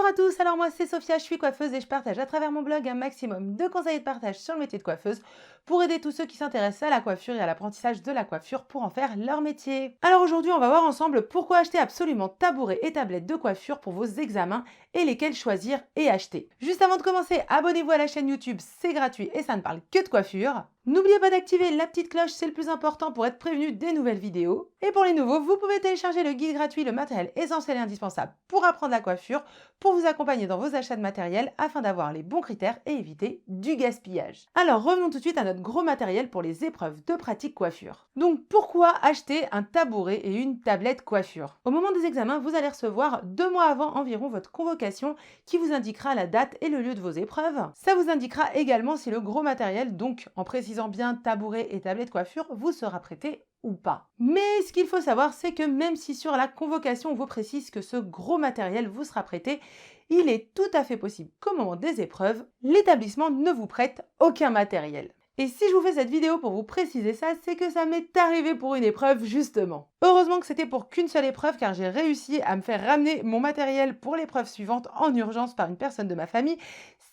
Bonjour à tous, alors moi c'est Sophia, je suis coiffeuse et je partage à travers mon blog un maximum de conseils et de partage sur le métier de coiffeuse pour aider tous ceux qui s'intéressent à la coiffure et à l'apprentissage de la coiffure pour en faire leur métier. Alors aujourd'hui on va voir ensemble pourquoi acheter absolument tabouret et tablette de coiffure pour vos examens et lesquels choisir et acheter. Juste avant de commencer, abonnez-vous à la chaîne YouTube, c'est gratuit et ça ne parle que de coiffure. N'oubliez pas d'activer la petite cloche, c'est le plus important pour être prévenu des nouvelles vidéos. Et pour les nouveaux, vous pouvez télécharger le guide gratuit, le matériel essentiel et indispensable pour apprendre la coiffure, pour vous accompagner dans vos achats de matériel afin d'avoir les bons critères et éviter du gaspillage. Alors revenons tout de suite à notre gros matériel pour les épreuves de pratique coiffure. Donc pourquoi acheter un tabouret et une tablette coiffure? Au moment des examens, vous allez recevoir 2 mois avant environ votre convocation qui vous indiquera la date et le lieu de vos épreuves. Ça vous indiquera également si le gros matériel, donc en précisant bien tabouret et tablette coiffure, vous sera prêté ou pas. Mais ce qu'il faut savoir, c'est que même si sur la convocation on vous précise que ce gros matériel vous sera prêté, il est tout à fait possible qu'au moment des épreuves, l'établissement ne vous prête aucun matériel. Et si je vous fais cette vidéo pour vous préciser ça, c'est que ça m'est arrivé pour une épreuve justement. Heureusement que c'était pour qu'une seule épreuve car j'ai réussi à me faire ramener mon matériel pour l'épreuve suivante en urgence par une personne de ma famille,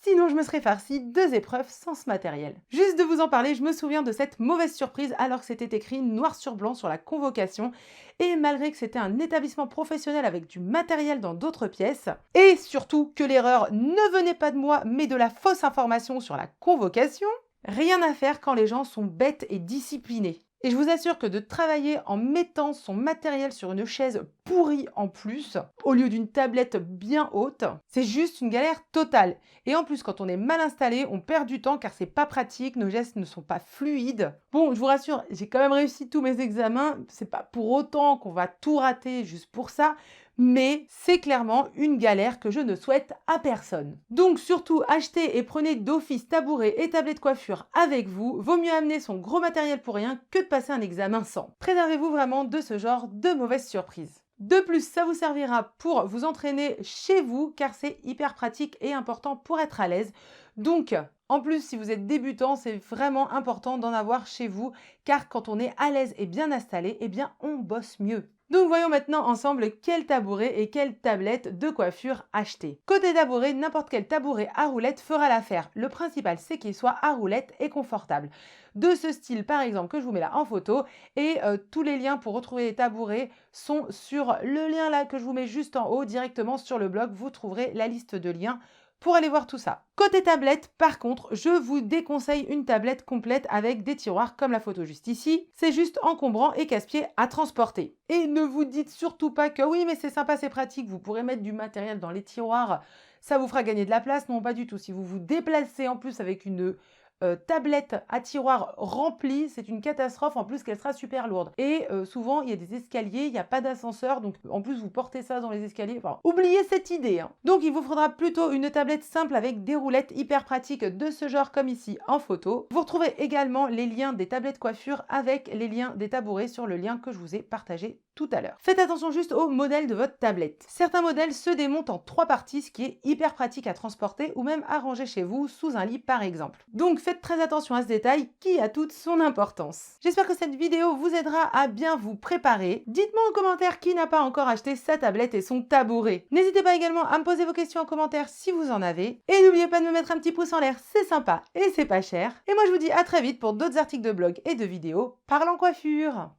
sinon je me serais farci 2 épreuves sans ce matériel. Juste de vous en parler, je me souviens de cette mauvaise surprise alors que c'était écrit noir sur blanc sur la convocation et malgré que c'était un établissement professionnel avec du matériel dans d'autres pièces et surtout que l'erreur ne venait pas de moi mais de la fausse information sur la convocation, rien à faire quand les gens sont bêtes et disciplinés. Et je vous assure que de travailler en mettant son matériel sur une chaise pourrie en plus, au lieu d'une tablette bien haute, c'est juste une galère totale. Et en plus, quand on est mal installé, on perd du temps car c'est pas pratique, nos gestes ne sont pas fluides. Bon, je vous rassure, j'ai quand même réussi tous mes examens, c'est pas pour autant qu'on va tout rater juste pour ça, mais c'est clairement une galère que je ne souhaite à personne. Donc surtout, achetez et prenez d'office tabouret et tablette de coiffure avec vous. Vaut mieux amener son gros matériel pour rien que de passer un examen sans. Préservez-vous vraiment de ce genre de mauvaises surprises. De plus, ça vous servira pour vous entraîner chez vous car c'est hyper pratique et important pour être à l'aise. Donc, en plus, si vous êtes débutant, c'est vraiment important d'en avoir chez vous car quand on est à l'aise et bien installé, eh bien on bosse mieux. Donc voyons maintenant ensemble quel tabouret et quelle tablette de coiffure acheter. Côté tabouret, n'importe quel tabouret à roulette fera l'affaire. Le principal, c'est qu'il soit à roulette et confortable. De ce style, par exemple, que je vous mets là en photo. Et tous les liens pour retrouver les tabourets sont sur le lien là que je vous mets juste en haut, directement sur le blog. Vous trouverez la liste de liens pour aller voir tout ça. Côté tablette, par contre, je vous déconseille une tablette complète avec des tiroirs comme la photo juste ici. C'est juste encombrant et casse-pied à transporter. Et ne vous dites surtout pas que oui, mais c'est sympa, c'est pratique, vous pourrez mettre du matériel dans les tiroirs, ça vous fera gagner de la place. Non, pas du tout. Si vous vous déplacez en plus avec une tablette à tiroir remplie, c'est une catastrophe, en plus qu'elle sera super lourde. Et souvent, il y a des escaliers, il n'y a pas d'ascenseur, donc en plus vous portez ça dans les escaliers, enfin, oubliez cette idée. Hein. Donc il vous faudra plutôt une tablette simple avec des roulettes hyper pratiques de ce genre comme ici en photo. Vous retrouvez également les liens des tablettes coiffure avec les liens des tabourets sur le lien que je vous ai partagé tout à l'heure. Faites attention juste au modèle de votre tablette. Certains modèles se démontent en 3 parties, ce qui est hyper pratique à transporter ou même à ranger chez vous sous un lit par exemple. Donc faites très attention à ce détail qui a toute son importance. J'espère que cette vidéo vous aidera à bien vous préparer. Dites-moi en commentaire qui n'a pas encore acheté sa tablette et son tabouret. N'hésitez pas également à me poser vos questions en commentaire si vous en avez. Et n'oubliez pas de me mettre un petit pouce en l'air, c'est sympa et c'est pas cher. Et moi je vous dis à très vite pour d'autres articles de blog et de vidéos parlant coiffure.